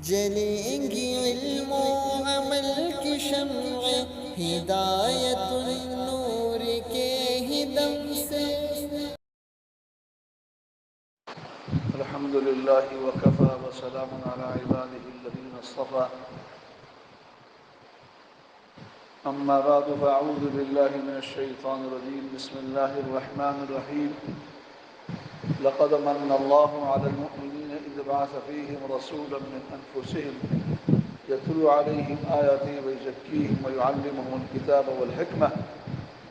جلیں گی علم و عمل کی شمع ہدایت النور کے ہی دم سے۔ الحمد لله وكفى وسلام على عباده الذين اصطفى أما بعد فأعوذ بالله من الشيطان الرجيم بسم الله الرحمن الرحيم لقد من الله على المؤمنين إذ بعث فيهم رسولا من أنفسهم يتلو عليهم آياته ويزكيهم ويعلمهم الكتاب والحكمة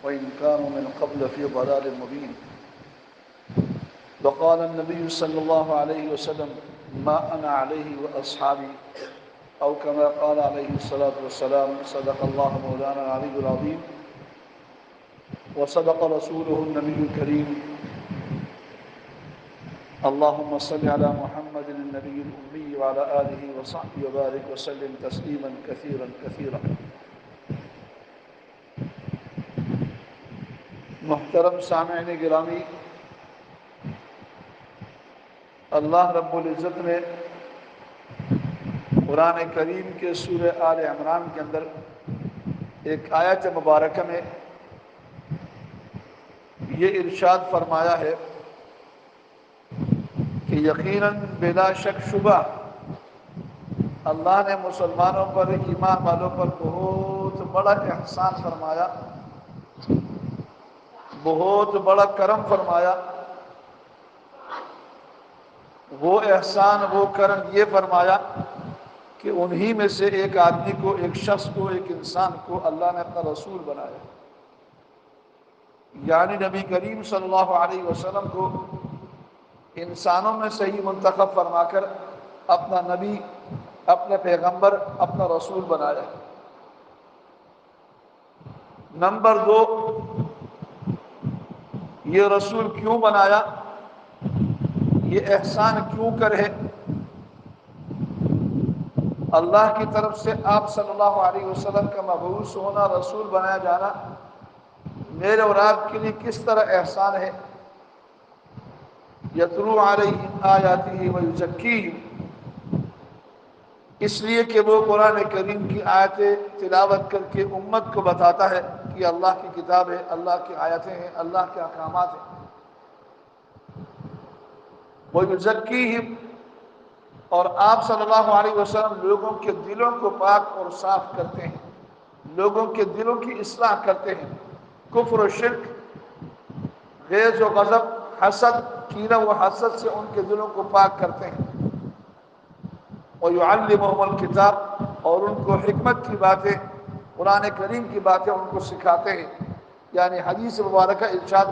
وإن كانوا من قبل في ضلال مبين وقال النبي صلى الله عليه وسلم ما أنا عليه وأصحابي أو كما قال عليه الصلاة والسلام صدق الله مولانا العلي العظيم وصدق رسوله النبي الكريم اللهم صل على محمد النبي الأمي وعلى آله وصحبه وبارك وسلم تسليما كثيرا كثيرا۔ محترم سامعین گرامی، اللہ رب العزت نے قرآن کریم کے سورہ آل عمران کے اندر ایک آیت مبارکہ میں یہ ارشاد فرمایا ہے کہ یقیناً بلا شک شبہ اللہ نے مسلمانوں پر، ایمان والوں پر بہت بڑا احسان فرمایا، بہت بڑا کرم فرمایا۔ وہ احسان، وہ کرم یہ فرمایا کہ انہی میں سے ایک آدمی کو، ایک شخص کو، ایک انسان کو اللہ نے اپنا رسول بنایا، یعنی نبی کریم صلی اللہ علیہ وسلم کو انسانوں میں سے ہی منتخب فرما کر اپنا نبی، اپنے پیغمبر، اپنا رسول بنایا۔ نمبر دو، یہ رسول کیوں بنایا، یہ احسان کیوں کرے؟ اللہ کی طرف سے آپ صلی اللہ علیہ وسلم کا مبعوث ہونا، رسول بنایا جانا میرے اور آپ کے لیے کس طرح احسان ہے؟ یتلو علیہم آیاتہ ویزکیہم، اس لیے کہ وہ قرآن کریم کی آیتیں تلاوت کر کے امت کو بتاتا ہے کہ اللہ کی کتاب ہے، اللہ کی آیتیں ہیں، اللہ کے احکامات ہیں۔ ویزکیہم، اور آپ صلی اللہ علیہ وسلم لوگوں کے دلوں کو پاک اور صاف کرتے ہیں، لوگوں کے دلوں کی اصلاح کرتے ہیں، کفر و شرک، غیظ و غضب، حسد، کینہ و حسد سے ان کے دلوں کو پاک کرتے ہیں۔ وَيُعَلِّمُهُمُ الْكِتَابَ، اور ان کو حکمت کی باتیں، قرآن کریم کی باتیں ان کو سکھاتے ہیں۔ یعنی حدیث مبارکہ ارشاد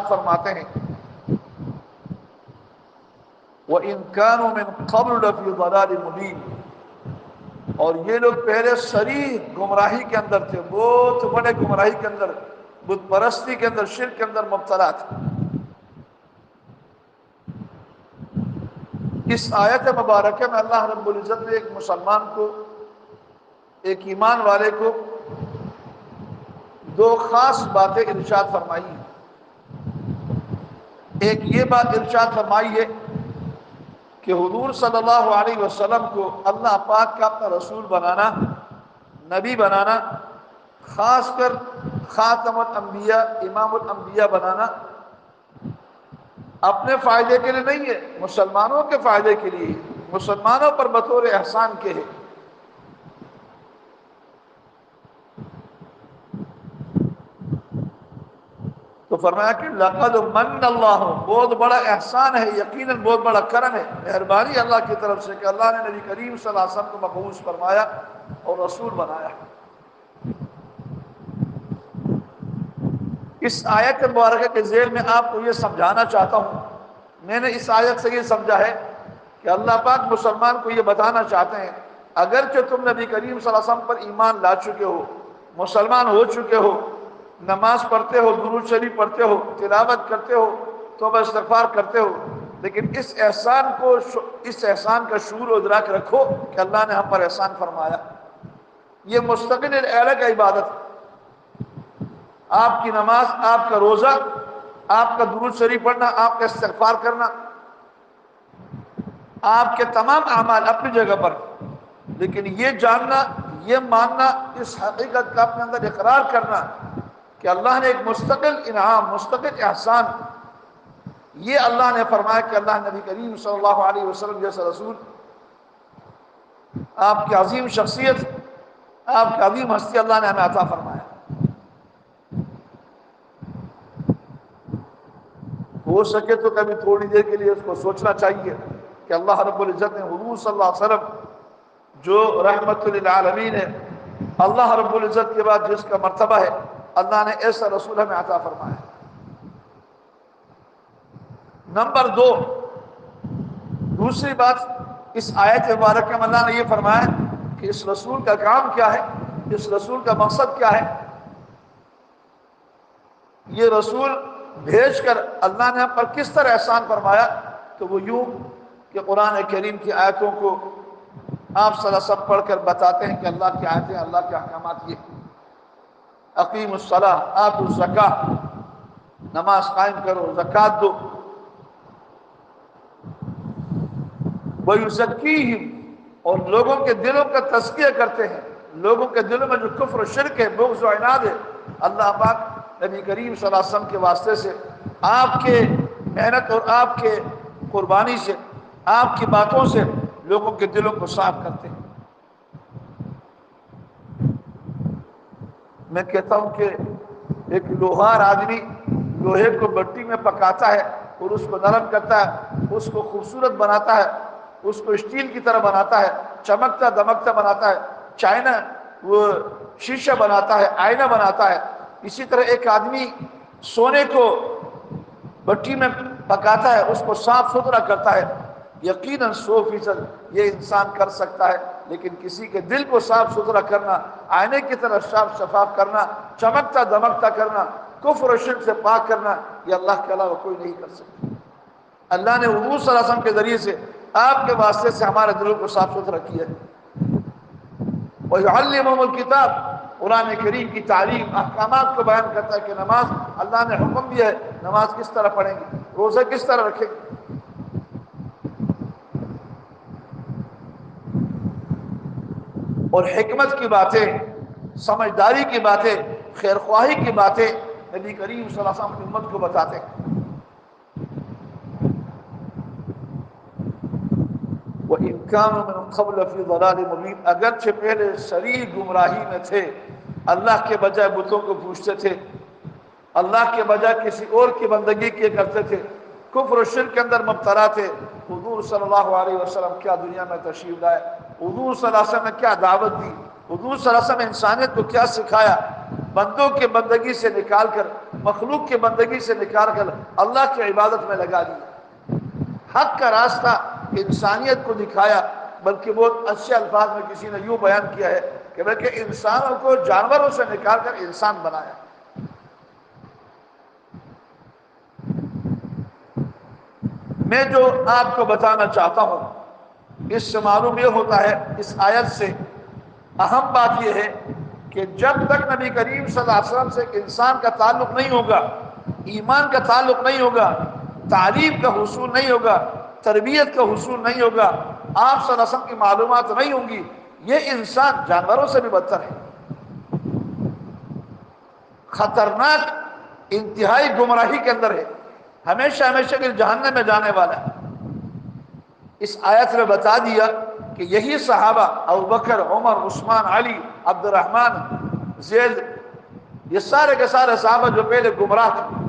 فرماتے ہیں وَإِن كَانُوا مِن قَبْلُ لَفِي ضَلَالٍ مُبِينٍ، اور یہ لوگ پہلے صریح گمراہی کے اندر تھے، بہت بڑے گمراہی کے اندر، بت پرستی کے اندر، شرک کے اندر مبتلا تھے۔ اس آیت مبارکہ میں اللہ رب العزت نے ایک مسلمان کو، ایک ایمان والے کو دو خاص باتیں ارشاد فرمائی ہیں۔ ایک یہ بات ارشاد فرمائی ہے کہ حضور صلی اللہ علیہ وسلم کو اللہ پاک کا اپنا رسول بنانا، نبی بنانا، خاص کر خاتم الانبیاء، امام الانبیاء بنانا اپنے فائدے کے لیے نہیں ہے، مسلمانوں کے فائدے کے لیے، مسلمانوں پر بطور احسان کے ہے۔ تو فرمایا کہ لقد من اللہ، بہت بڑا احسان ہے، یقیناً بہت بڑا کرم ہے، مہربانی اللہ کی طرف سے کہ اللہ نے نبی کریم صلی اللہ علیہ وسلم کو مبعوث فرمایا اور رسول بنایا۔ اس آیت مبارکہ کے ذیل میں آپ کو یہ سمجھانا چاہتا ہوں، میں نے اس آیت سے یہ سمجھا ہے کہ اللہ پاک مسلمان کو یہ بتانا چاہتے ہیں اگرچہ تم نبی کریم صلی اللہ علیہ وسلم پر ایمان لا چکے ہو، مسلمان ہو چکے ہو، نماز پڑھتے ہو، درود شریف پڑھتے ہو، تلاوت کرتے ہو، توبہ استغفار کرتے ہو، لیکن اس احسان کا شعور و ادراک رکھو کہ اللہ نے ہم پر احسان فرمایا۔ یہ مستقل الگ عبادت ہے۔ آپ کی نماز، آپ کا روزہ، آپ کا درود شریف پڑھنا، آپ کا استغفار کرنا، آپ کے تمام اعمال اپنی جگہ پر، لیکن یہ جاننا، یہ ماننا، اس حقیقت کا اپنے اندر اقرار کرنا کہ اللہ نے ایک مستقل انعام، مستقل احسان، یہ اللہ نے فرمایا کہ اللہ نبی کریم صلی اللہ علیہ وسلم جیسا رسول، آپ کی عظیم شخصیت، آپ کی عظیم ہستی اللہ نے ہمیں عطا فرمایا۔ ہو سکے تو کبھی تھوڑی دیر کے لیے اس کو سوچنا چاہیے کہ اللہ رب العزت نے حضور صلی اللہ علیہ وسلم جو رحمت للعالمین ہے، اللہ رب العزت کے بعد جس کا مرتبہ ہے، اللہ نے ایسا رسول ہمیں عطا فرمایا۔ نمبر 2، دوسری بات، اس آیت مبارکہ میں اللہ نے یہ فرمایا کہ اس رسول کا کام کیا ہے، اس رسول کا مقصد کیا ہے۔ یہ رسول بھیج کر اللہ نے ہم پر کس طرح احسان فرمایا، تو وہ یوں کہ قرآن کریم کی آیتوں کو آپ صلی اللہ علیہ وسلم پڑھ کر بتاتے ہیں کہ اللہ کی آیتیں، اللہ کے احکامات یہ، اقیم الصلاۃ آتوا الزکاۃ، نماز قائم کرو، زکوٰۃ دو، وَيُزَكِّيهِمْ، اور لوگوں کے دلوں کا تزکیہ کرتے ہیں، لوگوں کے دلوں میں جو کفر و شرک ہے، بغض و عناد ہے، اللہ پاک نبی کریم صلی اللہ علیہ وسلم کے واسطے سے، آپ کے محنت اور آپ کے قربانی سے، آپ کی باتوں سے لوگوں کے دلوں کو صاف کرتے ہیں۔ میں کہتا ہوں کہ ایک لوہار آدمی لوہے کو مٹی میں پکاتا ہے اور اس کو نرم کرتا ہے، اس کو خوبصورت بناتا ہے، اس کو اسٹیل کی طرح بناتا ہے، چمکتا دمکتا بناتا ہے، چائنا وہ شیشہ بناتا ہے، آئینہ بناتا ہے۔ اسی طرح ایک آدمی سونے کو مٹی میں پکاتا ہے، اس کو صاف ستھرا کرتا ہے۔ یقیناً 100% یہ انسان کر سکتا ہے، لیکن کسی کے دل کو صاف ستھرا کرنا، آئینے کی طرح صاف شفاف کرنا، چمکتا دمکتا کرنا، کفر و شرک سے پاک کرنا، یہ اللہ کے علاوہ کوئی نہیں کر سکتا۔ اللہ نے حضور صلی اللہ علیہ وسلم کے ذریعے سے، آپ کے واسطے سے ہمارے دلوں کو صاف ستھرا کیا ہے۔ وَيُعَلِّمُهُمُ الْكِتَابَ، قرآن کریم کی تعلیم، احکامات کو بیان کرتا ہے کہ نماز اللہ نے حکم دیا ہے، نماز کس طرح پڑھیں گے، روزہ کس طرح رکھیں گے۔ اور حکمت کی باتیں، سمجھداری کی باتیں، خیر خواہی کی باتیں نبی کریم صلی اللہ علیہ وسلم کی امت کو بتاتے ہیں۔ وَإِن كَانُوا مِن قَبْلُ لَفِي ضَلَالٍ مُبِينٍ، اگرچہ پہلے صریح گمراہی میں تھے، اللہ کے بجائے بتوں کو پوجتے تھے، اللہ کے بجائے کسی اور کی بندگی کیا کرتے تھے، کفر و شرک کے اندر مبتلا تھے، حضور صلی اللہ علیہ وسلم کیا دنیا میں تشریف لائے، حضور صلی اللہ علیہ وسلم نے کیا دعوت دی، حضور صلی اللہ علیہ وسلم نے انسانیت کو کیا سکھایا، بندوں کے بندگی سے نکال کر، مخلوق کے بندگی سے نکال کر اللہ کی عبادت میں لگا دیا، حق کا راستہ انسانیت کو دکھایا۔ بلکہ بہت اچھے الفاظ میں کسی نے یوں بیان کیا ہے کہ بلکہ انسانوں کو جانوروں سے نکال کر انسان بنایا۔ میں جو آپ کو بتانا چاہتا ہوں، اس سے معلوم یہ ہوتا ہے، اس آیت سے اہم بات یہ ہے کہ جب تک نبی کریم صلی اللہ علیہ وسلم سے انسان کا تعلق نہیں ہوگا، ایمان کا تعلق نہیں ہوگا، تعلیم کا حصول نہیں ہوگا، تربیت کا حصول نہیں ہوگا، آپ صلی اللہ علیہ وسلم کی معلومات نہیں ہوں گی، یہ انسان جانوروں سے بھی بدتر ہے، خطرناک، انتہائی گمراہی کے اندر ہے، ہمیشہ ہمیشہ کے جہنم میں جانے والا ہے۔ اس آیت میں بتا دیا کہ یہی صحابہ ابو بکر، عمر، عثمان، علی، عبد الرحمن، زید، یہ سارے کے سارے صحابہ جو پہلے گمراہ تھے،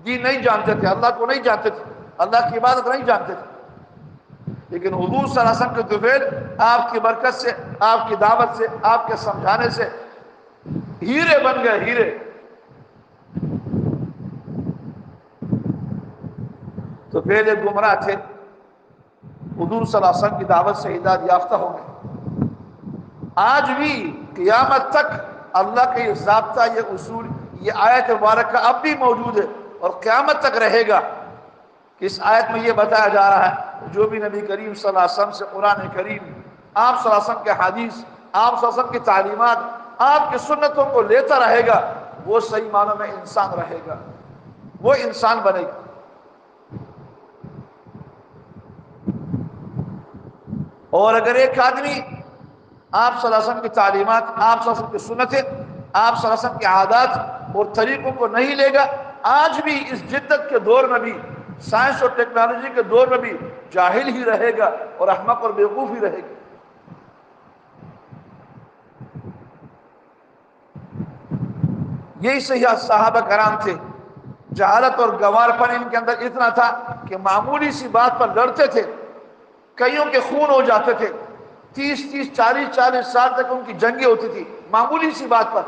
دین نہیں جانتے تھے، اللہ کو نہیں جانتے تھے، اللہ کی عبادت نہیں جانتے تھے، لیکن حضور صلی اللہ علیہ وسلم کے طفیل آپ کی برکت سے، آپ کی دعوت سے، آپ کے سمجھانے سے ہیرے بن گئے، ہیرے۔ تو پہلے گمراہ تھے، حضور صلی اللہ علیہ وسلم کی دعوت سے ہدایت یافتہ ہو گئے۔ آج بھی قیامت تک اللہ کا یہ ضابطہ، یہ اصول، یہ آیت مبارکہ اب بھی موجود ہے اور قیامت تک رہے گا کہ اس آیت میں یہ بتایا جا رہا ہے، جو بھی نبی کریم صلی اللہ علیہ وسلم سے قرآن کریم، آپ صلی اللہ علیہ وسلم کے حدیث، آپ صلی اللہ علیہ وسلم کی تعلیمات، آپ کی سنتوں کو لیتا رہے گا، وہ صحیح معنوں میں انسان رہے گا، وہ انسان بنے گا۔ اور اگر ایک آدمی آپ صلی اللہ علیہ وسلم کی تعلیمات، آپ صلی اللہ علیہ وسلم کی سنتیں، آپ صلی اللہ علیہ وسلم کے عادات اور طریقوں کو نہیں لے گا، آج بھی اس جدت کے دور میں بھی، سائنس اور ٹیکنالوجی کے دور میں بھی جاہل ہی رہے گا اور احمق اور بیوقوف ہی رہے گا۔ یہی صحابہ کرام تھے، جہالت اور گوار پن ان کے اندر اتنا تھا کہ معمولی سی بات پر لڑتے تھے، کئیوں کے خون ہو جاتے تھے، 30 سال تک ان کی جنگیں ہوتی تھی معمولی سی بات پر۔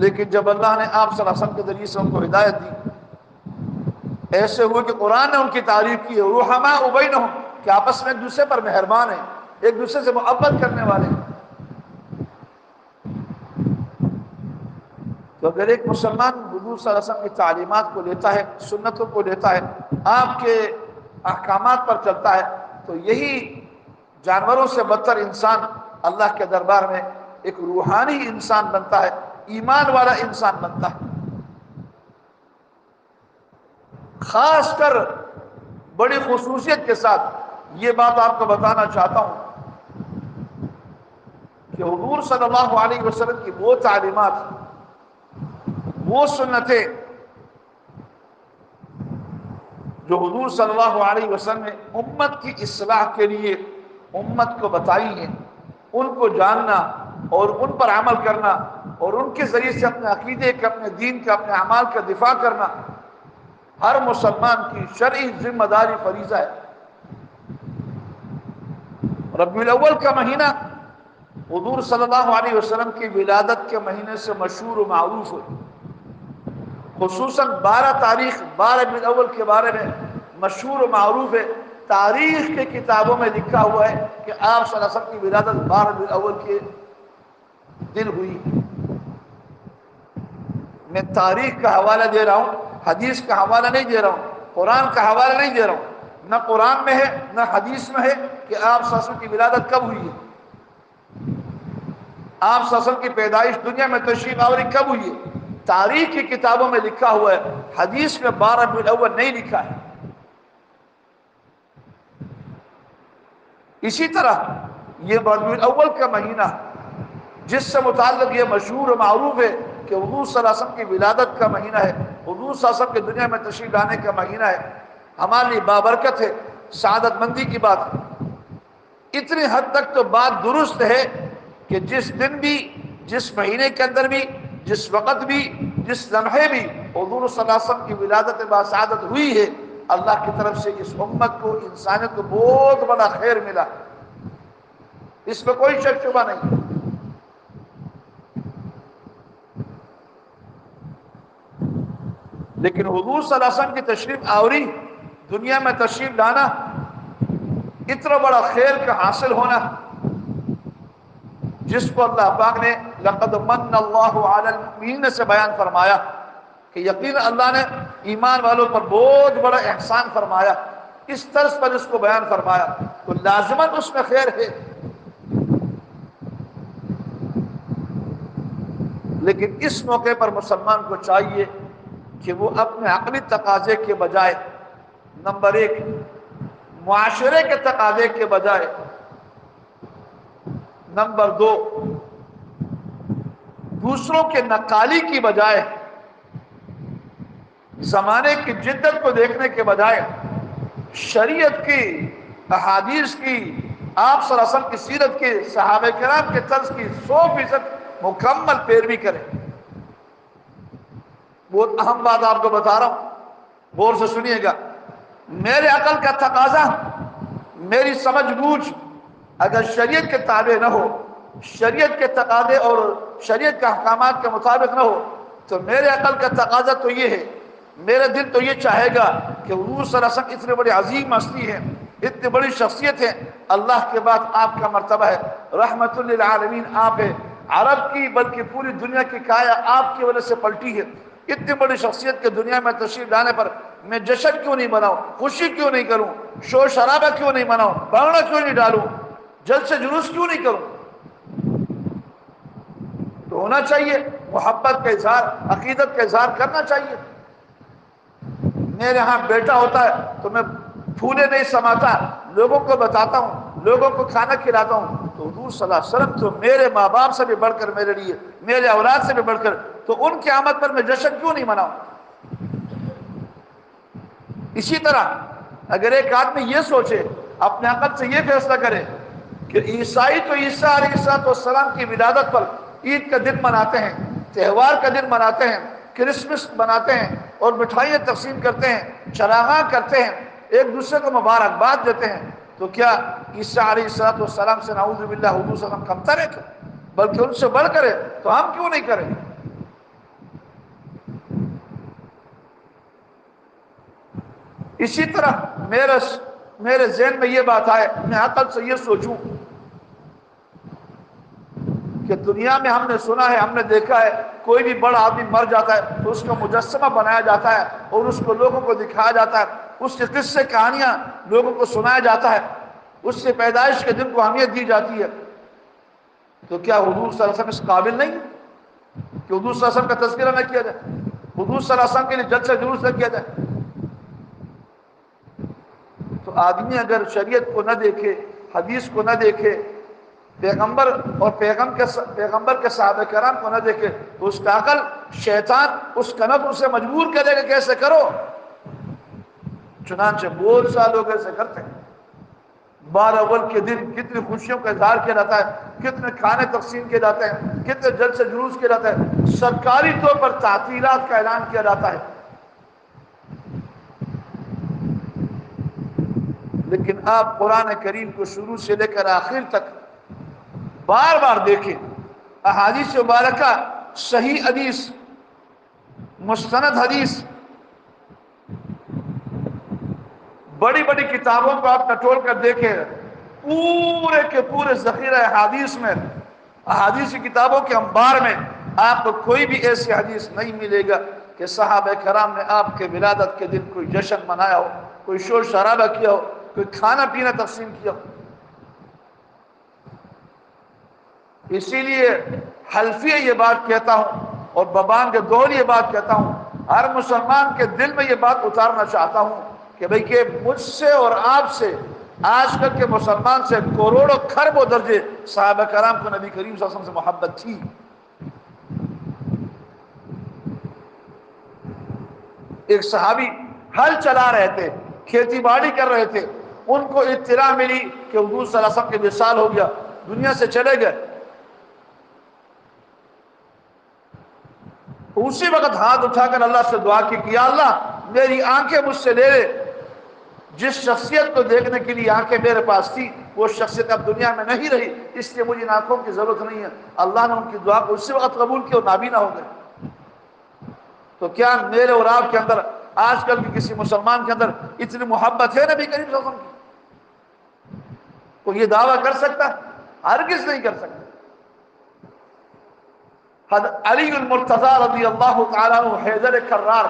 لیکن جب اللہ نے آپ صلی اللہ علیہ وسلم کے ذریعے سے ان کو ہدایت دی، ایسے ہوئے کہ قرآن نے ان کی تعریف کی ہے، رحماء بینہم، کہ آپس میں ایک دوسرے پر مہربان ہیں، ایک دوسرے سے محبت کرنے والے ہیں۔ تو اگر ایک مسلمان حضور صلی اللہ علیہ وسلم کی تعلیمات کو لیتا ہے، سنتوں کو لیتا ہے، آپ کے احکامات پر چلتا ہے، تو یہی جانوروں سے بدتر انسان اللہ کے دربار میں ایک روحانی انسان بنتا ہے، ایمان والا انسان بنتا ہے۔ خاص کر بڑی خصوصیت کے ساتھ یہ بات آپ کو بتانا چاہتا ہوں کہ حضور صلی اللہ علیہ وسلم کی وہ تعلیمات، وہ سنتیں جو حضور صلی اللہ علیہ وسلم نے امت کی اصلاح کے لیے امت کو بتائی ہیں، ان کو جاننا اور ان پر عمل کرنا اور ان کے ذریعے سے اپنے عقیدے کے، اپنے دین کے، اپنے اعمال کا دفاع کرنا ہر مسلمان کی شرعی ذمہ داری، فریضہ ہے۔ ربیع الاول کا مہینہ حضور صلی اللہ علیہ وسلم کی ولادت کے مہینے سے مشہور و معروف ہے، خصوصاً 12 تاریخ 12 ربیع الاول کے بارے میں مشہور و معروف ہے۔ تاریخ کے کتابوں میں لکھا ہوا ہے کہ آپ صلی اللہ علیہ وسلم کی ولادت 12 ربیع الاول کے دن ہوئی۔ میں تاریخ کا حوالہ دے رہا ہوں، حدیث کا حوالہ نہیں دے رہا ہوں، قرآن کا حوالہ نہیں دے رہا ہوں۔ نہ قرآن میں ہے نہ حدیث میں ہے کہ آپ صلی اللہ علیہ وسلم کی ولادت کب ہوئی ہے، آپ صلی اللہ علیہ وسلم کی پیدائش، دنیا میں تشریف آوری کب ہوئی ہے۔ تاریخ کی کتابوں میں لکھا ہوا ہے، حدیث میں 12 ربیع الاول نہیں لکھا ہے۔ اسی طرح یہ ربیع الاول کا مہینہ جس سے متعلق یہ مشہور و معروف ہے کہ حضور صلی اللہ علیہ وسلم کی ولادت کا مہینہ ہے، حضور صلی اللہ علیہ وسلم کے دنیا میں تشریف لانے کا مہینہ ہے، ہمارے لیے بابرکت ہے، سعادت مندی کی بات ہے۔ اتنی حد تک تو بات درست ہے کہ جس دن بھی، جس مہینے کے اندر بھی، جس وقت بھی، جس لمحے بھی حضور صلی اللہ علیہ وسلم کی ولادت باسعادت ہوئی ہے، اللہ کی طرف سے اس امت کو، انسانیت کو بہت بڑا خیر ملا، اس میں کوئی شک شبہ نہیں۔ لیکن حضور صلی اللہ علیہ وسلم کی تشریف آوری، دنیا میں تشریف لانا، اتنا بڑا خیر کا حاصل ہونا، جس کو اللہ پاک نے لقد من اللہ علی المؤمنین سے بیان فرمایا کہ یقینا اللہ نے ایمان والوں پر بہت بڑا احسان فرمایا، اس طرز پر اس کو بیان فرمایا، تو لازماً اس میں خیر ہے۔ لیکن اس موقع پر مسلمان کو چاہیے کہ وہ اپنے عقلی تقاضے کے بجائے، نمبر 1 معاشرے کے تقاضے کے بجائے، نمبر 2 دوسروں کے نقالی کی بجائے، زمانے کی جدت کو دیکھنے کے بجائے شریعت کی، احادیث کی، آپ صلی اللہ علیہ وسلم کی سیرت کی، صحابہ کرام کے طرز کی 100% مکمل پیروی کریں۔ بہت اہم بات آپ کو بتا رہا ہوں، غور سے سنیے گا۔ میرے عقل کا تقاضا، میری سمجھ بوجھ اگر شریعت کے تابع نہ ہو، شریعت کے تقاضے اور شریعت کے احکامات کے مطابق نہ ہو، تو میرے عقل کا تقاضا تو یہ ہے، میرا دل تو یہ چاہے گا کہ حضور صلی اللہ علیہ وسلم اتنے بڑی عظیم ہستی ہے، اتنی بڑی شخصیت ہے، اللہ کے بعد آپ کا مرتبہ ہے، رحمت للعالمین آپ ہے، عرب کی بلکہ پوری دنیا کی کایا آپ کی وجہ سے پلٹی ہے۔ اتنی بڑی شخصیت کے دنیا میں تشریف لانے پر میں جشن کیوں نہیں مناؤں، خوشی کیوں نہیں کروں، شور شرابہ کیوں نہیں مناؤں، بانگڑا کیوں نہیں ڈالوں، جلد سے جلوس کیوں نہیں کروں؟ تو ہونا چاہیے، محبت کا اظہار، عقیدت کا اظہار کرنا چاہیے۔ میرے ہاں بیٹا ہوتا ہے تو میں پھولے نہیں سماتا، لوگوں کو بتاتا ہوں، لوگوں کو کھانا کھلاتا ہوں، تو حضور صلی اللہ علیہ وسلم تو میرے ماں باپ سے بھی بڑھ کر میرے لیے، میرے اولاد سے بھی بڑھ کر، تو ان کی آمد پر میں جشن کیوں نہیں مناؤں؟ اسی طرح اگر ایک آدمی یہ سوچے، اپنے عقل سے یہ فیصلہ کرے کہ عیسائی تو عیسیٰ علیہ السلام کی ولادت پر عید کا دن مناتے ہیں، تہوار کا دن مناتے ہیں، کرسمس مناتے ہیں اور مٹھائیاں تقسیم کرتے ہیں، چراغاں کرتے ہیں، ایک دوسرے کو مبارکباد دیتے ہیں، تو کیا عیسیٰ علیہ السلام سے نعوذ باللہ حضور صلی اللہ علیہ وسلم کمتر ہے کیا؟ بلکہ ان سے بڑھ کرے، تو ہم کیوں نہیں کریں؟ اسی طرح میرے ذہن میں یہ بات آئے، میں عقل سے یہ سوچوں کہ دنیا میں ہم نے سنا ہے، ہم نے دیکھا ہے، کوئی بھی بڑا آدمی مر جاتا ہے تو اس کا مجسمہ بنایا جاتا ہے اور اس کو لوگوں کو دکھایا جاتا ہے، اس کے قصے کہانیاں لوگوں کو سنایا جاتا ہے، اس سے پیدائش کے دن کو اہمیت دی جاتی ہے، تو کیا حضور صلی اللہ علیہ وسلم اس قابل نہیں کہ حضور صلی اللہ علیہ وسلم کا تذکرہ نہ کیا جائے، حضور صلی اللہ علیہ وسلم کے لیے جلسہ جلوس نہ کیا جائے؟ تو آدمی اگر شریعت کو نہ دیکھے، حدیث کو نہ دیکھے، پیغمبر اور پیغمبر کے صحابہ کرام کو نہ دیکھے، تو اس کا عقل شیطان اس کا نفس اسے مجبور کرے گا کہ ایسے کرو۔ چنانچہ بہت سا لوگ ایسے کرتے ہیں۔ 12 اول کے دن کتنی خوشیوں کا اظہار کیا جاتا ہے، کتنے کھانے تقسیم کیے جاتے ہیں، کتنے جلسے جلوس کیے جاتے ہیں، سرکاری طور پر تعطیلات کا اعلان کیا جاتا ہے، لیکن آپ قرآن کریم کو شروع سے لے کر آخر تک بار بار دیکھیں، احادیث مبارکہ، صحیح حدیث، مستند حدیث، بڑی بڑی کتابوں کو آپ ٹٹول کر دیکھیں، پورے کے پورے ذخیرہ احادیث میں، احادیث کی کتابوں کے انبار میں آپ کو کوئی بھی ایسی حدیث نہیں ملے گا کہ صحابہ کرام نے آپ کے ولادت کے دن کوئی جشن منایا ہو، کوئی شور شرابہ کیا ہو، کوئی کھانا پینا تقسیم کیا ہو۔ اسی لیے حلفیہ یہ بات کہتا ہوں اور ببان کے دور یہ بات کہتا ہوں، ہر مسلمان کے دل میں یہ بات اتارنا چاہتا ہوں کہ بھئی کہ مجھ سے اور آپ سے، آج کل کے مسلمان سے کروڑوں کھربوں درجے صحابہ کرام کو نبی کریم صلی اللہ علیہ وسلم سے محبت تھی۔ ایک صحابی ہل چلا رہے تھے، کھیتی باڑی کر رہے تھے، ان کو اطلاع ملی کہ حضور صلی اللہ علیہ وسلم کے وصال ہو گیا، دنیا سے چلے گئے۔ اسی وقت ہاتھ اٹھا کر اللہ سے دعا کی کہ یا اللہ میری آنکھیں مجھ سے لے لے، جس شخصیت کو دیکھنے کے لیے آنکھیں میرے پاس تھی وہ شخصیت اب دنیا میں نہیں رہی، اس لیے مجھے ان آنکھوں کی ضرورت نہیں ہے۔ اللہ نے ان کی دعا کو اسی وقت قبول کیا اور نابینا ہو گئے۔ تو کیا میرے اور آپ کے اندر، آج کل کی کسی مسلمان کے اندر اتنی محبت ہے نبی کریم صلی اللہ علیہ وسلم کی؟ کوئی یہ دعویٰ کر سکتا ہے؟ ہرگز نہیں کر سکتا۔ حضرت علی المرتضی رضی اللہ تعالیٰ عنہ حیدر کرار،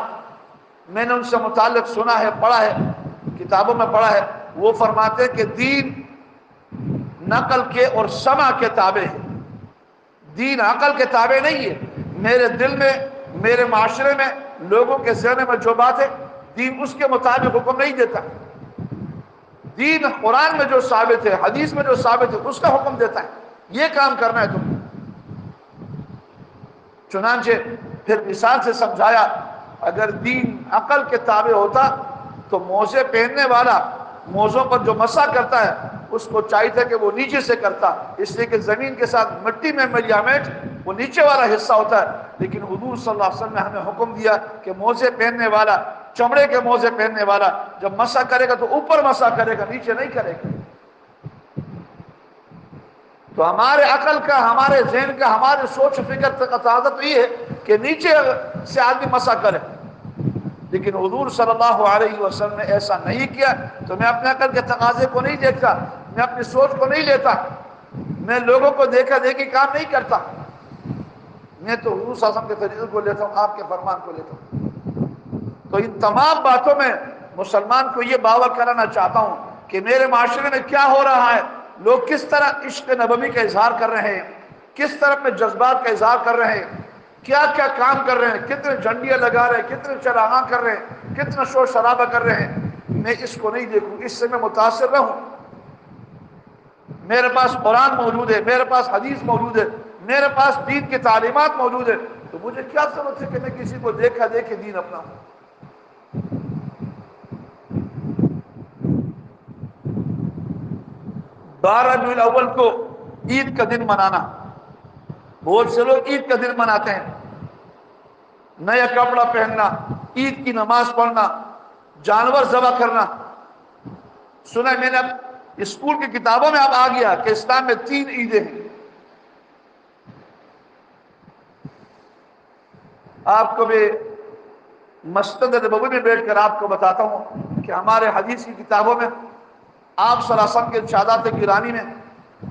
میں نے ان سے متعلق سنا ہے، پڑھا ہے، کتابوں میں پڑھا ہے، وہ فرماتے ہیں کہ دین نقل کے اور سمع کے تابع ہے، دین عقل کے تابع نہیں ہے۔ میرے دل میں، میرے معاشرے میں، لوگوں کے ذہن میں جو بات ہے، دین اس کے مطابق حکم نہیں دیتا۔ دین قرآن میں جو ثابت ہے، حدیث میں جو ثابت ہے، اس کا حکم دیتا ہے، یہ کام کرنا ہے تم۔ چنانچہ پھر مثال سے سمجھایا، اگر دین عقل کے تابع ہوتا تو موزے پہننے والا موزوں پر جو مسح کرتا ہے اس کو چاہیے تھا کہ وہ نیچے سے کرتا، اس لیے کہ زمین کے ساتھ مٹی میں ملیامٹ وہ نیچے والا حصہ ہوتا ہے، لیکن حضور صلی اللہ علیہ وسلم نے ہمیں حکم دیا کہ موزے پہننے والا، چمڑے کے موزے پہننے والا جب مسح کرے گا تو اوپر مسح کرے گا، نیچے نہیں کرے گا۔ تو ہمارے عقل کا، ہمارے ذہن کا، ہمارے سوچ و فکر کا تقاضا تو یہ ہے کہ نیچے سے آدمی مسح کرے، لیکن حضور صلی اللہ علیہ وسلم نے ایسا نہیں کیا۔ تو میں اپنے عقل کے تقاضے کو نہیں دیکھتا، میں اپنی سوچ کو نہیں لیتا، میں لوگوں کو دیکھا دیکھی کام نہیں کرتا، میں تو حضور صلی اللہ علیہ وسلم کے طریقے کو لیتا ہوں، آپ کے فرمان کو لیتا ہوں۔ تو ان تمام باتوں میں مسلمان کو یہ باور کرانا چاہتا ہوں کہ میرے معاشرے میں کیا ہو رہا ہے، لوگ کس طرح عشق نبوی کا اظہار کر رہے ہیں، کس طرح اپنے جذبات کا اظہار کر رہے ہیں، کیا کیا کام کر رہے ہیں، کتنے جھنڈیاں لگا رہے ہیں، کتنے چراغاں کر رہے ہیں، کتنا شور شرابہ کر رہے ہیں۔ میں اس کو نہیں دیکھوں، اس سے میں متاثر رہوں۔ میرے پاس قرآن موجود ہے، میرے پاس حدیث موجود ہے، میرے پاس دین کی تعلیمات موجود ہے، تو مجھے کیا ضرورت ہے کہ میں کسی کو دیکھا دیکھے دین اپناؤں۔ 12 ربیع الاول کو عید کا دن منانا، بہت سے لوگ عید کا دن مناتے ہیں، نیا کپڑا پہننا، عید کی نماز پڑھنا، جانور ذبح کرنا۔ سنا میں نے اسکول کی کتابوں میں اب آ گیا کہ اسلام میں 3 عیدیں ہیں۔ آپ کو بھی مسجد نبوی میں بیٹھ کر آپ کو بتاتا ہوں کہ ہمارے حدیث کی کتابوں میں، آپ صلی اللہ علیہ وسلم کے ارشادات گرامی میں،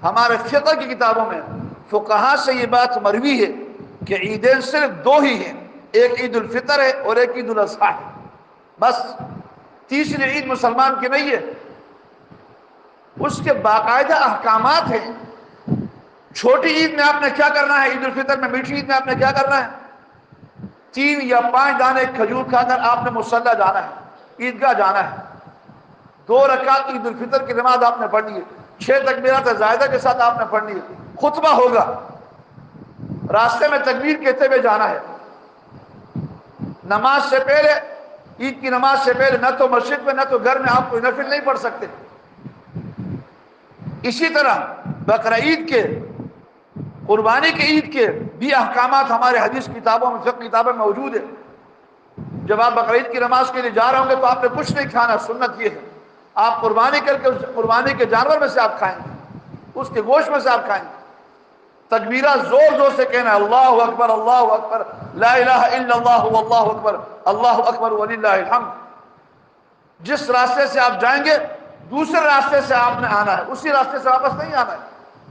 ہمارے فقہ کی کتابوں میں فقہا سے یہ بات مروی ہے کہ عیدیں صرف 2 ہی ہیں، ایک عید الفطر ہے اور ایک عید الاضحیٰ ہے، بس تیسری عید مسلمان کی نہیں ہے۔ اس کے باقاعدہ احکامات ہیں۔ چھوٹی عید میں آپ نے کیا کرنا ہے، عید الفطر میں، میٹھی عید میں آپ نے کیا کرنا ہے، 3 یا 5 دانے کھجور کھا کر آپ نے مصلی جانا ہے، عیدگاہ جانا ہے، 2 رکعت عید الفطر کی نماز آپ نے پڑھنی ہے، 6 تکبیرات زائدہ کے ساتھ آپ نے پڑھنی ہے، خطبہ ہوگا، راستے میں تکبیر کہتے ہوئے جانا ہے۔ نماز سے پہلے، عید کی نماز سے پہلے نہ تو مسجد میں نہ تو گھر میں آپ کوئی نفل نہیں پڑھ سکتے۔ اسی طرح بقرعید کے، قربانی کے عید کے بھی احکامات ہمارے حدیث کتابوں میں، فقہ کتابوں میں موجود ہے۔ جب آپ بقرعید کی نماز کے لیے جا رہے ہوں گے تو آپ نے کچھ نہیں کھانا، سنت یہ ہے آپ قربانی کر کے قربانی کے جانور میں سے آپ کھائیں گے، اس کے گوشت میں سے آپ کھائیں گے۔ تکبیرات زور زور سے کہنا، اللہ اکبر اللہ اکبر، لا الہ الا اللہ واللہ اکبر، اللہ اکبر وللہ الحمد۔ جس راستے سے آپ جائیں گے دوسرے راستے سے آپ نے آنا ہے، اسی راستے سے واپس نہیں آنا ہے۔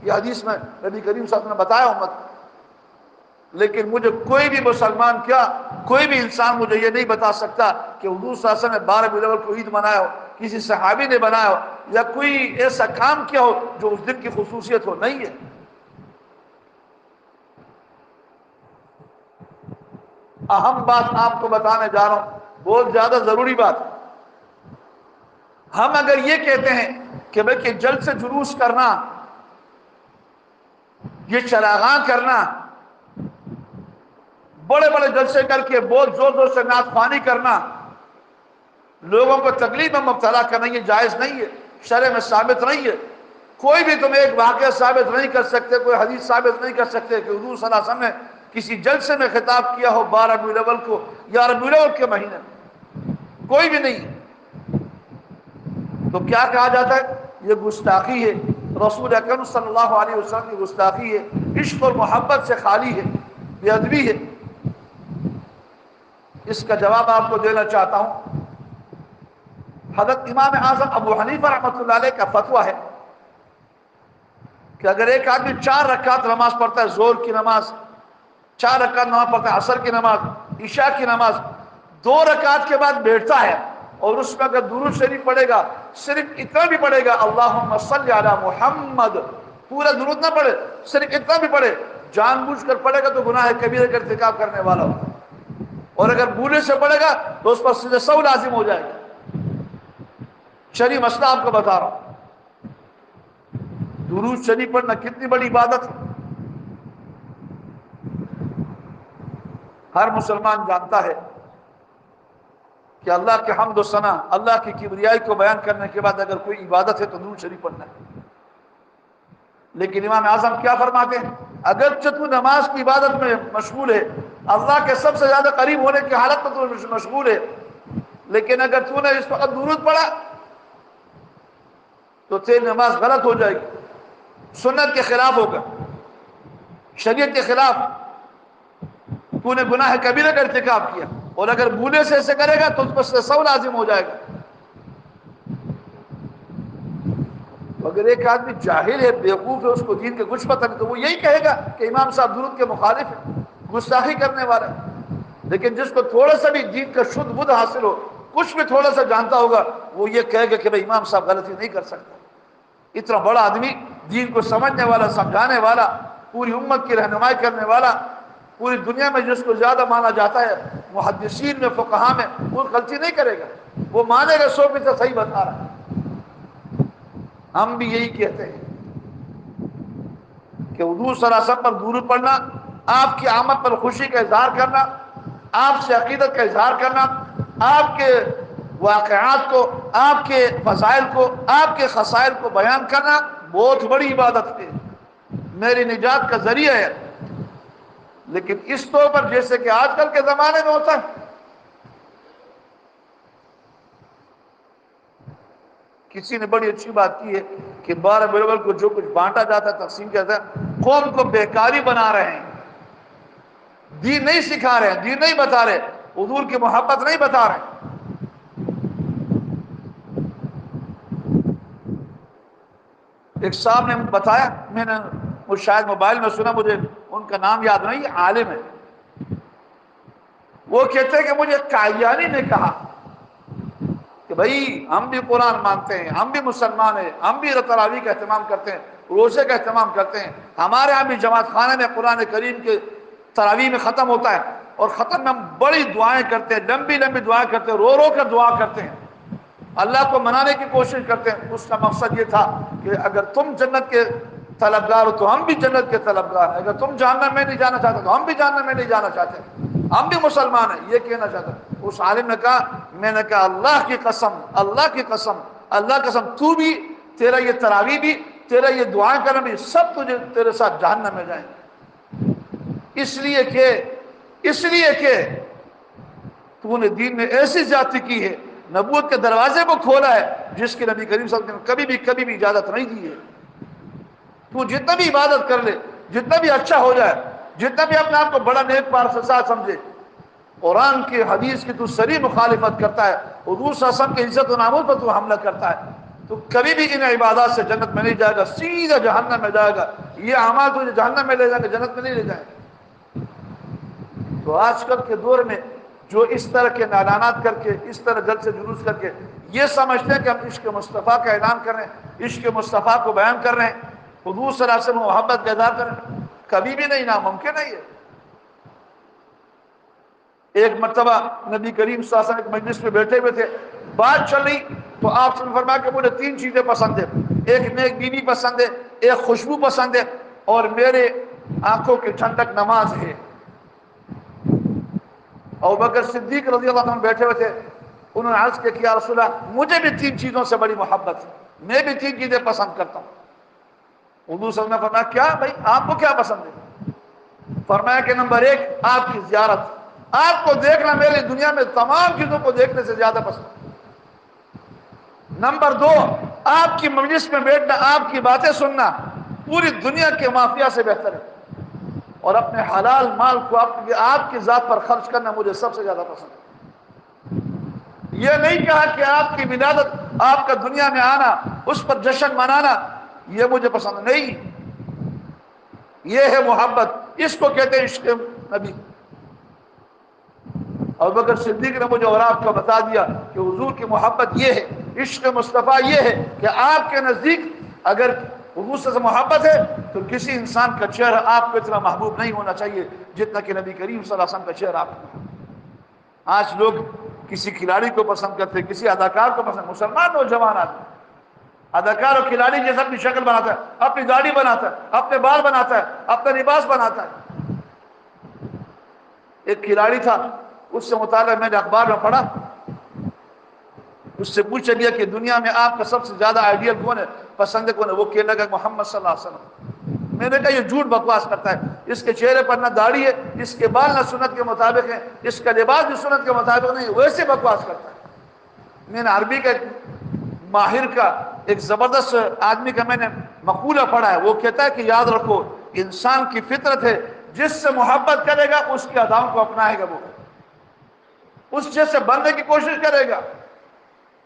یہ حدیث میں نبی کریم صلی اللہ علیہ وسلم نے بتایا امت کو۔ لیکن مجھے کوئی بھی مسلمان، کیا کوئی بھی انسان مجھے یہ نہیں بتا سکتا کہ حضور صلی اللہ علیہ وسلم نے 12 ربیع الاول کو عید منایا ہو، کسی صحابی نے بنایا ہو، یا کوئی ایسا کام کیا ہو جو اس دن کی خصوصیت ہو، نہیں ہے۔ اہم بات آپ کو بتانے جا رہا ہوں، بہت زیادہ ضروری بات۔ ہم اگر یہ کہتے ہیں کہ بھئی کہ جلد سے جلوس کرنا، یہ چراغاں کرنا، بڑے بڑے جلسے کر کے بہت زور زور سے نعت خوانی کرنا، لوگوں کو تکلیف میں مبتلا کرنا، یہ جائز نہیں ہے، شرع میں ثابت نہیں ہے۔ کوئی بھی تمہیں ایک واقعہ ثابت نہیں کر سکتے، کوئی حدیث ثابت نہیں کر سکتے کہ حضور صلی اللہ علیہ وسلم نے کسی جلسے میں خطاب کیا ہو 12 ربیع الاول کو یا ربیع الاول کے مہینے میں، کوئی بھی نہیں۔ تو کیا کہا جاتا ہے؟ یہ گستاخی ہے، رسول اکرم صلی اللہ علیہ وسلم کی گستاخی ہے، عشق اور محبت سے خالی ہے، بے ادبی ہے۔ اس کا جواب آپ کو دینا چاہتا ہوں۔ حضرت امام اعظم ابو حنیفہ رحمۃ اللہ علیہ کا فتویٰ ہے کہ اگر ایک آدمی 4 رکعت نماز پڑھتا ہے، زور کی نماز 4 رکعت نماز پڑھتا ہے، عصر کی نماز، عشاء کی نماز، 2 رکعت کے بعد بیٹھتا ہے اور اس میں اگر درود شریف پڑھے گا، صرف اتنا بھی پڑھے گا اللہم صلی علی محمد، پورا درود نہ پڑھے، صرف اتنا بھی پڑھے، جان بوجھ کر پڑھے گا تو گناہ کبیرہ کا ارتکاب کرنے والا ہوگا، اور اگر بھولے سے پڑھے گا تو اس پر سجدہ سہو لازم ہو جائے گا۔ شرعی مسئلہ آپ کو بتا رہا ہوں۔ درود شریف پڑھنا کتنی بڑی عبادت ہے، ہر مسلمان جانتا ہے کہ اللہ کے حمد و ثنا، اللہ کی کبریائی کو بیان کرنے کے بعد اگر کوئی عبادت ہے تو درود شریف پڑھنا ہے۔ لیکن امام اعظم کیا فرماتے ہیں؟ اگرچہ تو نماز کی عبادت میں مشغول ہے، اللہ کے سب سے زیادہ قریب ہونے کی حالت میں تو مشغول ہے، لیکن اگر تو نے اس وقت درود پڑھا تو تیری نماز غلط ہو جائے گی، سنت کے خلاف ہوگا، شریعت کے خلاف، تو نے گناہ کبیرہ کا ارتکاب کیا، اور اگر بھولے سے ایسے کرے گا تو اس پر سے سو لازم ہو جائے گا۔ اگر ایک آدمی جاہل ہے، بیوقوف ہے، اس کو دین کے کچھ پتہ نہیں، تو وہ یہی کہے گا کہ امام صاحب درود کے مخالف ہیں، گستاخی کرنے والا ہے۔ لیکن جس کو تھوڑا سا بھی دین کا شدھ بدھ حاصل ہو، کچھ بھی تھوڑا سا جانتا ہوگا، وہ یہ کہے گا کہ بھئی امام صاحب غلطی نہیں کر سکتا۔ اتنا بڑا آدمی، دین کو سمجھنے والا، سمجھانے والا، پوری امت کی رہنمائی کرنے والا، پوری دنیا میں جس کو زیادہ مانا جاتا ہے محدثین میں، فقہاء میں، وہ غلطی نہیں کرے گا۔ وہ مانے گا 100% صحیح بتا رہا ہے۔ ہم بھی یہی کہتے ہیں کہ حضور صلی اللہ علیہ وسلم پر درود پڑھنا، آپ کی آمد پر خوشی کا اظہار کرنا، آپ سے عقیدت کا اظہار کرنا، آپ کے واقعات کو، آپ کے فضائل کو، آپ کے خصائل کو بیان کرنا بہت بڑی عبادت ہے، میری نجات کا ذریعہ ہے۔ لیکن اس طور پر جیسے کہ آج کل کے زمانے میں ہوتا ہے، کسی نے بڑی اچھی بات کی ہے کہ 12 برول کو جو کچھ بانٹا جاتا ہے، تقسیم کیا جاتا ہے، قوم کو بیکاری بنا رہے ہیں، دین نہیں سکھا رہے ہیں، دین نہیں بتا رہے، حضور کی محبت نہیں بتا رہے۔ ایک صاحب نے بتایا، میں نے وہ شاید موبائل میں سنا، مجھے ان کا نام یاد نہیں، عالم ہے، وہ کہتے ہیں کہ مجھے قادیانی نے کہا کہ بھائی ہم بھی قرآن مانتے ہیں، ہم بھی مسلمان ہیں، ہم بھی تراویح کا اہتمام کرتے ہیں، روزے کا اہتمام کرتے ہیں، ہمارے ہاں بھی جماعت خانے میں قرآن کریم کے تراویح میں ختم ہوتا ہے، اور ختم میں ہم بڑی دعائیں کرتے ہیں، لمبی لمبی دعائیں کرتے ہیں، رو رو کر دعا کرتے ہیں، اللہ کو منانے کی کوشش کرتے ہیں۔ اس کا مقصد یہ تھا کہ اگر تم جنت کے طلبگار ہو تو ہم بھی جنت کے طلبگار ہیں، اگر تم جہنم میں نہیں جانا چاہتے تو ہم بھی جہنم میں نہیں جانا چاہتے، ہم بھی مسلمان ہیں، یہ کہنا چاہتا ہے۔ اس عالم نے کہا، میں نے کہا اللہ کی قسم، اللہ کی قسم، اللہ کی قسم، تو بھی، تیرا یہ تراویح بھی، تیرا یہ دعائیں کرنا بھی، سب تجھے تیرے ساتھ جہنم میں جائیں گے، اس لیے کہ تو نے دین میں ایسی زیادتی کی ہے، نبوت کے دروازے کو کھولا ہے جس کے نبی کریم صلی اللہ علیہ وسلم نے کبھی بھی اجازت نہیں دی ہے۔ تو جتنا بھی عبادت کر لے، جتنا بھی اچھا ہو جائے، جتنا بھی اپنے آپ کو بڑا نیک پارسا سمجھے، قرآن کی حدیث کی تو صریح مخالفت کرتا ہے، حضور صلی اللہ علیہ وسلم کی عزت و ناموس پر تو حملہ کرتا ہے، تو کبھی بھی ان عبادات سے جنت میں نہیں جائے گا، سیدھا جہنم میں جائے گا۔ یہ اعمال تجھے جہنم میں لے جائیں گے، جنت میں نہیں لے جائیں گے۔ تو آج کل کے دور میں جو اس طرح کے اعلانات کر کے، اس طرح جلد سے جلوس کر کے یہ سمجھتے ہیں کہ ہم عشق مصطفیٰ کا اعلان کر رہے ہیں، عشق مصطفیٰ کو بیان کر رہے ہیں، حضور صلی اللہ علیہ وسلم محبت کا اظہار کر رہے ہیں، کبھی بھی نہیں، ناممکن ہے یہ۔ ایک مرتبہ نبی کریم صلی اللہ علیہ وسلم ایک مجلس میں بیٹھے ہوئے تھے، بات چل رہی تو آپ نے فرمایا کہ مجھے 3 چیزیں پسند ہیں، ایک نیک بیوی پسند ہے، ایک خوشبو پسند ہے، اور میرے آنکھوں کی ٹھنڈک نماز ہے۔ ابوبکر صدیق رضی اللہ عنہ بیٹھے ہوئے تھے، انہوں نے عرض کیا کہ یا رسول اللہ مجھے بھی 3 چیزوں سے بڑی محبت ہے، میں بھی 3 چیزیں پسند کرتا ہوں۔ حضور صلی اللہ علیہ وسلم نے فرمایا کیا بھائی، آپ کو کیا پسند ہے؟ فرمایا کہ نمبر 1 آپ کی زیارت، آپ کو دیکھنا میری دنیا میں تمام چیزوں کو دیکھنے سے زیادہ پسند ہے۔ نمبر 2 آپ کی مجلس میں بیٹھنا، آپ کی باتیں سننا پوری دنیا کے مافیا سے بہتر ہے، اور اپنے حلال مال کو آپ کی ذات پر خرچ کرنا مجھے سب سے زیادہ پسند ہے۔ یہ نہیں کہا کہ آپ کی ولادت، آپ کا دنیا میں آنا، اس پر جشن منانا یہ مجھے پسند نہیں، یہ ہے محبت، اس کو کہتے ہیں عشق نبی۔ ابوبکر صدیق نے مجھے اور آپ کو بتا دیا کہ حضور کی محبت یہ ہے، عشق مصطفیٰ یہ ہے کہ آپ کے نزدیک اگر حضور سے محبت ہے تو کسی انسان کا چہرہ آپ کو اتنا محبوب نہیں ہونا چاہیے جتنا کہ نبی کریم صلی اللہ علیہ وسلم کا چہرہ آپ کو۔ آج لوگ کسی کھلاڑی کو پسند کرتے، کسی اداکار کو پسند، مسلمان نوجوان آدمی اداکار اور کھلاڑی جیسا اپنی شکل بناتا ہے، اپنی داڑھی بناتا ہے، اپنے بال بناتا ہے، اپنا لباس بناتا ہے۔ ایک کھلاڑی تھا، اس سے مطالعہ میں نے اخبار میں پڑھا، اس سے پوچھا گیا کہ دنیا میں آپ کا سب سے زیادہ آئیڈیل کون ہے، پسند کون ہے؟ وہ کہنے لگا محمد صلی اللہ علیہ وسلم۔ میں نے کہا یہ جھوٹ بکواس کرتا ہے، اس کے چہرے پر نہ داڑھی ہے، اس کے بال نہ سنت کے مطابق ہیں، اس کا لباس بھی سنت کے مطابق نہیں، ویسے بکواس کرتا ہے۔ میں نے عربی کا ماہر کا ایک زبردست آدمی کا میں نے مقولہ پڑھا ہے، وہ کہتا ہے کہ یاد رکھو انسان کی فطرت ہے، جس سے محبت کرے گا اس کی اداؤں کو اپنائے گا، وہ اس جیسے بننے کی کوشش کرے گا۔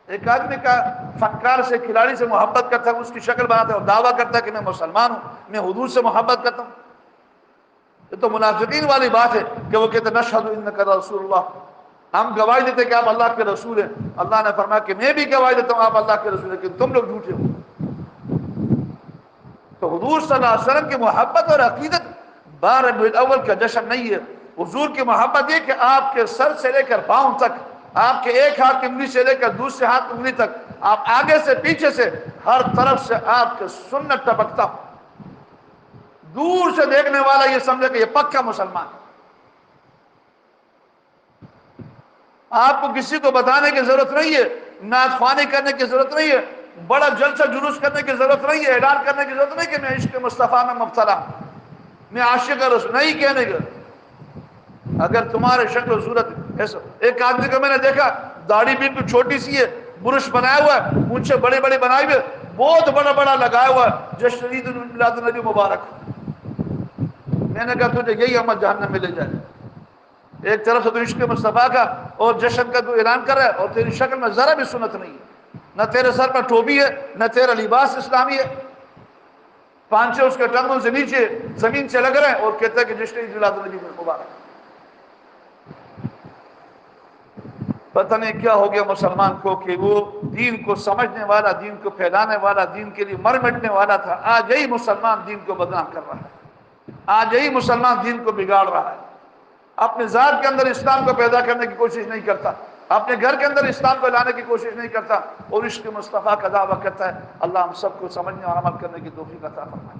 ایک آدمی کا فنکار سے، کھلاڑی سے محبت کرتا ہے، اس کی شکل بناتا ہے اور دعویٰ کرتا ہے کہ میں مسلمان ہوں، میں حضور سے محبت کرتا ہوں۔ یہ تو منافقین والی بات ہے کہ وہ کہتے ہیں نشہد انک رسول اللہ، ہم گواہی دیتے کہ آپ اللہ کے رسول ہیں۔ اللہ نے فرمایا کہ میں بھی گواہی دیتا ہوں آپ اللہ کے رسول ہیں، کہ تم لوگ جھوٹے ہو۔ تو حضور صلی اللہ علیہ وسلم کی محبت اور عقیدت 12 ربیع الاول کا جشن نہیں ہے، حضور کی محبت یہ کہ آپ کے سر سے لے کر پاؤں تک آپ کے ایک ہاتھ کی انگلی سے لے کر دوسرے ہاتھ کی انگلی تک، آپ آگے سے پیچھے سے ہر طرف سے آپ کے سنت ٹپکتا ہوں۔ دور سے دیکھنے والا یہ سمجھے کہ یہ پکا مسلمان ہے۔ آپ کو کسی کو بتانے کی ضرورت نہیں ہے، نعت خوانی کرنے کی ضرورت نہیں ہے، بڑا جلسہ جلوس کرنے کی ضرورت نہیں ہے، اعلان کرنے کی ضرورت نہیں کہ میں عشق مصطفیٰ میں مبتلا ہوں، میں عاشق رسول، نہیں کہنے کا۔ اگر تمہارے شکل و صورت ایسا، ایک آدمی کو میں نے دیکھا داڑھی بالکل چھوٹی سی ہے، برش بنایا ہوا ہے، مونچھیں بڑے بڑے بنائے ہوئے، بہت بڑا بڑا لگایا ہوا ہے، جشن عید میلاد النبی مبارک۔ میں نے کہا تجھے یہی عمل جہنم میں لے جائے۔ ایک طرف سے تو عشق مصطفیٰ کا اور جشن کا تو اعلان کر رہا ہے، اور تیری شکل میں ذرا بھی سنت نہیں ہے، نہ تیرے سر پر ٹوپی ہے، نہ تیرا لباس اسلامی ہے، پانچے اس کے ٹنگوں سے نیچے زمین سے لگ رہے ہیں، اور کہتا ہے کہ جشن عید میلاد النبی مبارک۔ پتہ نہیں کیا ہو گیا مسلمان کو کہ وہ دین کو سمجھنے والا، دین کو پھیلانے والا، دین کے لیے مر مٹنے والا تھا، آج یہی مسلمان دین کو بدنام کر رہا ہے، آج یہی مسلمان دین کو بگاڑ رہا ہے، اپنے ذات کے اندر اسلام کو پیدا کرنے کی کوشش نہیں کرتا، اپنے گھر کے اندر اسلام کو لانے کی کوشش نہیں کرتا، اور عشق مصطفیٰ کا دعویٰ کرتا ہے۔ اللہ ہم سب کو سمجھنے اور عمل کرنے کی توفیق عطا فرمائے۔